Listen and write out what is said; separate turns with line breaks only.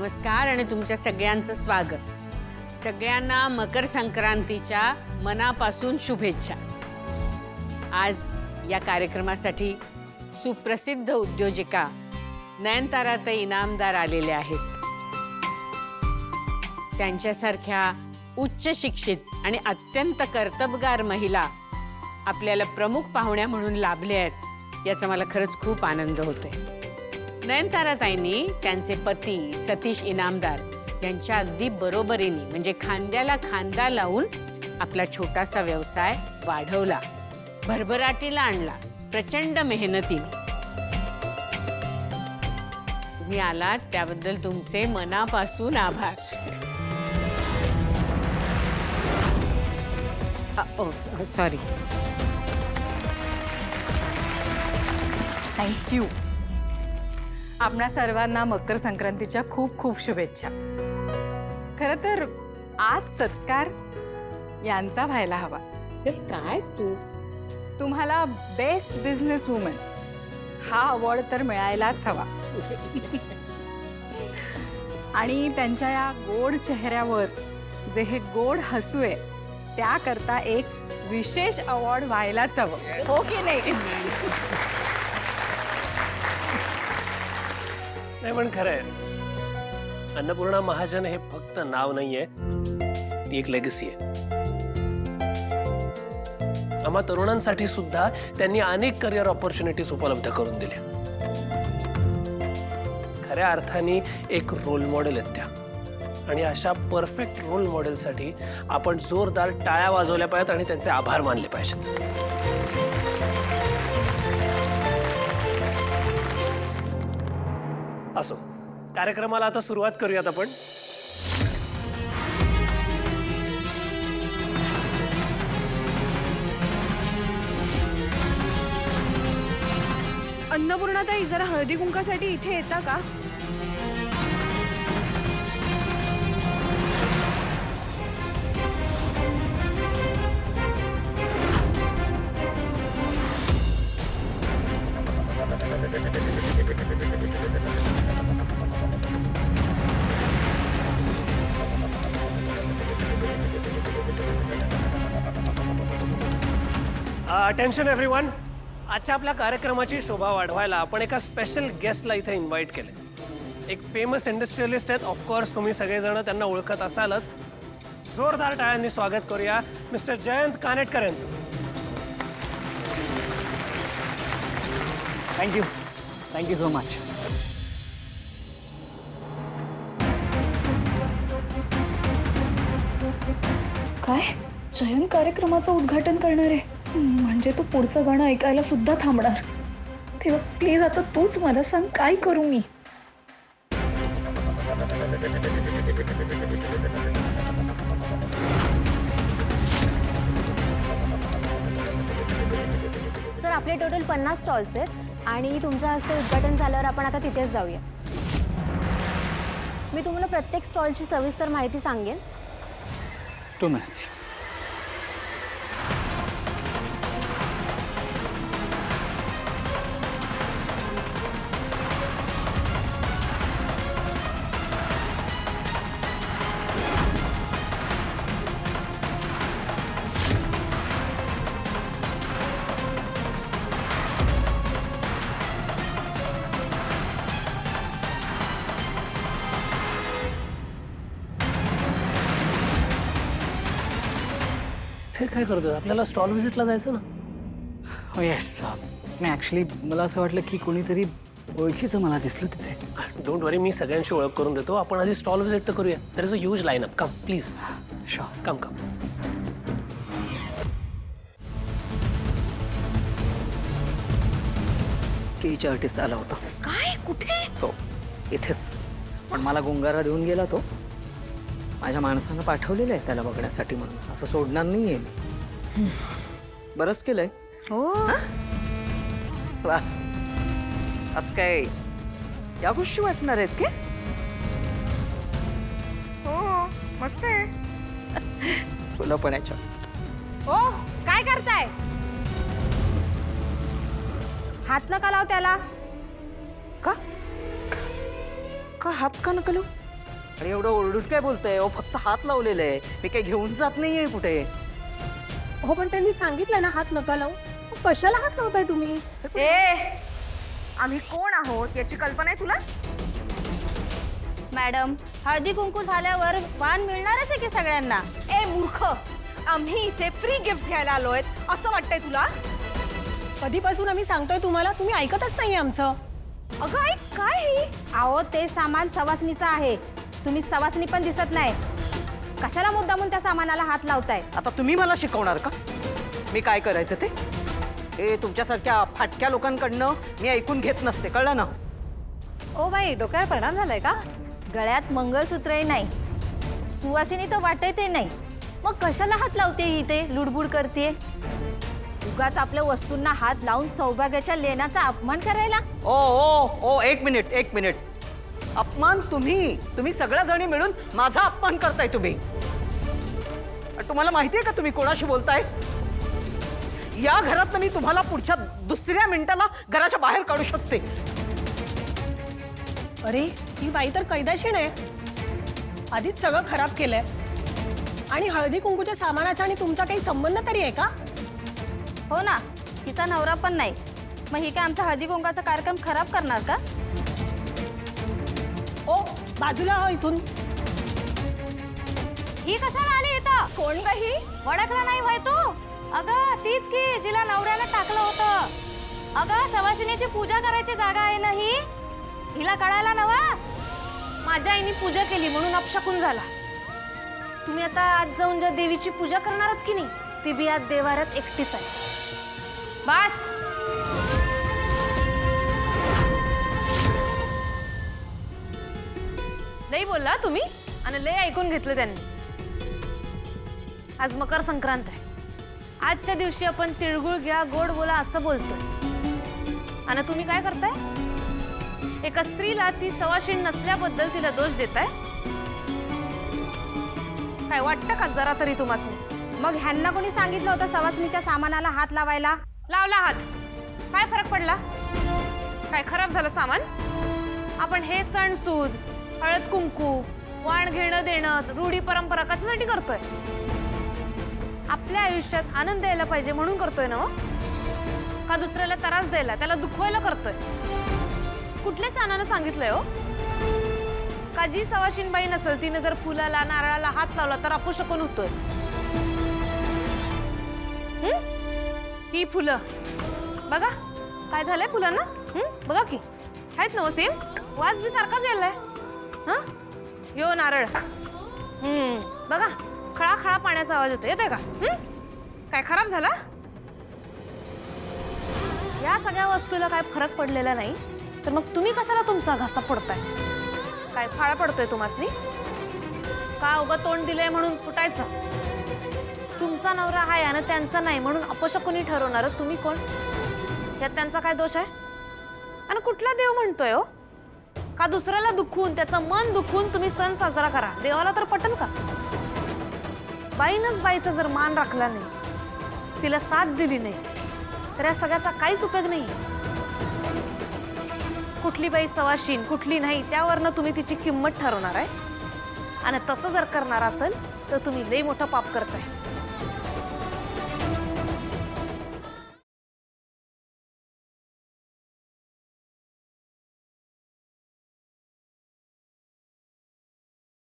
नमस्कार आणि तुमच्या सगळ्यांचं स्वागत. सगळ्यांना मकर संक्रांतीच्या मनापासून शुभेच्छा. आज या कार्यक्रमासाठी सुप्रसिद्ध उद्योजिका नयनताराताई इनामदार आलेले आहेत. त्यांच्यासारख्या उच्च शिक्षित आणि अत्यंत कर्तबगार महिला आपल्याला प्रमुख पाहुण्या म्हणून लाभल्या आहेत याचा मला खरंच खूप आनंद होतोय. नयनताराताईंनी त्यांचे पती सतीश इनामदार यांच्या अगदी बरोबरीने म्हणजे खांद्याला खांदा लावून आपला छोटासा व्यवसाय वाढवला, भरभराटीला आणला प्रचंड मेहनतीने. तुम्ही आलात त्याबद्दल तुमचे मनापासून आभार. सॉरी.
थँक्यू. आपणा सर्वांना मकर संक्रांतीच्या खूप खूप शुभेच्छा. खरं तर आज सत्कार यांचा व्हायला हवा.
काय
तुम्हाला बेस्ट बिझनेस वुमन हा अवॉर्ड तर मिळायलाच हवा. आणि त्यांच्या या गोड चेहऱ्यावर जे हे गोड हसू आहे त्याकरता एक विशेष अवॉर्ड व्हायलाच हवं, हो की नाही?
नाही पण खरं आहे, अन्नपूर्णा महाजन हे फक्त नाव नाहीये, ती एक लेगसी आहे. आम्हा तरुणांसाठी सुद्धा त्यांनी अनेक करिअर ऑपॉर्च्युनिटीज उपलब्ध करून दिल्या. खऱ्या अर्थाने एक रोल मॉडेल आहेत त्या. आणि अशा परफेक्ट रोल मॉडेलसाठी आपण जोरदार टाळ्या वाजवल्या पाहिजेत आणि त्यांचे आभार मानले पाहिजेत. असो, कार्यक्रमाला आता सुरुवात करूयात आपण.
अन्नपूर्णाताई, जरा हळदी कुंकासाठी इथे येता का?
Attention everyone. आजच्या आपल्या कार्यक्रमाची शोभा वाढवायला आपण एका स्पेशल गेस्टला इथे इन्व्हाइट केले. एक फेमस इंडस्ट्रियलिस्ट आहेत. ऑफकोर्स तुम्ही सगळेजण त्यांना ओळखत असालच. जोरदार टाळ्यांनी स्वागत करूया मिस्टर जयंत कानेटकर यांचं.
Thank you so much.
काय जयंत कार्यक्रमाचं उद्घाटन करणार आहे म्हणजे तू पुढचं गाणं ऐकायला सुद्धा थांबणार. तेव्हा प्लीज आता तूच मला सांग काय करू मी.
सर, आपले टोटल 50 स्टॉल्स आहेत आणि तुमच्या हस्ते उद्घाटन झाल्यावर आपण आता तिथेच जाऊया. मी तुम्हाला प्रत्येक स्टॉलची सविस्तर माहिती सांगेन.
2 minutes.
ते काय करतोय? आपल्याला स्टॉल व्हिजिटला जायचं ना.
हो येस. नाही ॲक्च्युली मला असं वाटलं की कोणीतरी ओळखीचं मला दिसलं तिथे.
डोंट वरी, मी सगळ्यांशी ओळख करून देतो. आपण आधी स्टॉल व्हिजिट तर करूया. There is a huge line up. Come please.
Sure.
Come come.
केच्या आर्टिस्ट आला होता.
काय? कुठे?
तो इथेच. पण मला गुंगारा देऊन गेला तो. माझ्या माणसानं पाठवलेलं आहे त्याला बघण्यासाठी म्हणून. असं सोडणार नाही आहे मी. बरंच केलंय.
हो.
वा, आज काय या गोष्टी वाटणार आहेत का?
हो, मस्त आहे.
तुला पण याच्या.
ओ, काय करताय? हात नका लाव त्याला.
का का हात का नका लावू? आणि एवढं ओरडून काय बोलतंय? ओ फक्त हात लावलेला आहे, मी काही घेऊन जात नाहीये कुठे.
हो पण त्यांनी सांगितलं ना हात नका लावू. मग कशाला हात लावताय तुम्ही?
आम्ही कोण आहोत याची कल्पना आहे तुला?
मॅडम, हळदी कुंकू झाल्यावर वाण मिळणारच आहे की सगळ्यांना.
ए मूर्ख, आम्ही इथे फ्री गिफ्ट घ्यायला आलोय असं वाटतंय तुला?
कधीपासून आम्ही सांगतोय तुम्हाला, तुम्ही ऐकतच नाहीये आमचं.
अगं आई, काय ही?
अहो ते सामान सवासनीचं आहे. तुम्ही सवासनी पण दिसत नाही. कशाला मुद्दामून त्या सामानाला हात लावताय?
आता तुम्ही मला शिकवणार का मी काय करायचं ते? हे तुमच्यासारख्या फाटक्या लोकांकडनं मी ऐकून घेत नसते, कळलं ना?
ओ बाई, डोक्यावर परिणाम झालाय का? गळ्यात मंगळसूत्रही नाही, सुवासिनी तर वाटते नाही, मग कशाला हात लावते इथे लुडबुड करते? उगाच आपल्या वस्तूंना हात लावून सौभाग्याच्या लेण्याचा अपमान करायला?
ओ ओ ओ एक मिनिट. अपमान तुम्ही सगळ्या जणी मिळून माझा अपमान करताय तुम्ही. तुम्हाला माहितीये का तुम्ही कोणाशी बोलताय? या घरात मी तुम्हाला पुढच्या दुसऱ्या मिनिटाला घराच्या बाहेर काढू शकते.
अरे ही बाई तर कैदाशीण आहे. आधीच सगळं खराब केलंय आणि हळदी कुंकूच्या सामानाचा आणि तुमचा काही संबंध तरी आहे का?
हो ना, हिचा नवरा पण नाही, मग ही काय आमचा हळदी कुंकाचा कार्यक्रम खराब करणार का?
ओ बाजूला हो इथून.
ही कशाला आली इथं? कोण ग ही? ओळखला नाही व्हय तू? अगं तीच की जिला नवऱ्याला टाकलं होतं. अगं सवासिनीची पूजा करायची जागा आहे ना ही. हिला कळायला नवा? माझ्या आईने पूजा केली म्हणून अपशकुन झाला. तुम्ही आता आज जाऊन ज्या देवीची पूजा करणार आहात की नाही, ती बी आज देवाऱ्यात एकटीच आहे. बस. लई बोलला तुम्ही आणि लई ऐकून घेतलं त्यांनी. आज मकर संक्रांत आहे. आजच्या दिवशी आपण तिळगुळ घ्या, गोड बोला असं बोलतोय. आणि तुम्ही काय करताय? एका स्त्रीला ती सवाशीण नसल्याबद्दल तिला दोष देताय. काय वाटतं का जरा तरी तुम्हाला? मग ह्यांना कोणी सांगितलं होतं सवासणीच्या सामानाला हात लावायला? लावला हात, काय फरक पडला? काय खराब झालं सामान? आपण हे सण सूद, हळद कुंकू, वाण घेणं देणं, रूढी परंपरा कशासाठी करतोय? आपल्या आयुष्यात आनंद यायला पाहिजे म्हणून करतोय ना? का दुसऱ्याला त्रास द्यायला, त्याला दुखवायला करतोय? कुठल्या शानानं सांगितलंय हो? का जी सवाशीणबाई नसेल तिने जर फुलाला नारळाला हात लावला तर अपशकुन होतोय? ही फुलं बघा काय झालंय फुलांना. बघा की आहेत ना सेम, वास बी सारखाच यायलाय. यो नारळ बघा, खळा खळा पाण्याचा आवाज येतोय का? काय खराब झाला? या सगळ्या वस्तूला काय फरक पडलेला नाही तर मग तुम्ही कशाला तुमचा घसा फोडताय? काय फाळ पडतोय तुम्हासनी? का उगा तोंड दिलंय म्हणून फुटायचं? तुमचा नवरा आहे आणि त्यांचा नाही म्हणून अपशकुनी ठरवणार तुम्ही कोण? यात त्यांचा काय दोष आहे? आणि कुठला देव म्हणतोय हो? का दुसऱ्याला दुखवून, त्याचं मन दुखवून तुम्ही सण साजरा करा? देवाला तर पटेल का? बाईनच बाईचा जर मान राखला नाही, तिला साथ दिली नाही, तर या सगळ्याचा काहीच उपयोग नाही. कुठली बाई सवाशीण कुठली नाही त्यावरनं तुम्ही तिची किंमत ठरवणार आहे. आणि तसं जर करणार असेल तर तुम्ही लई मोठं पाप करताय.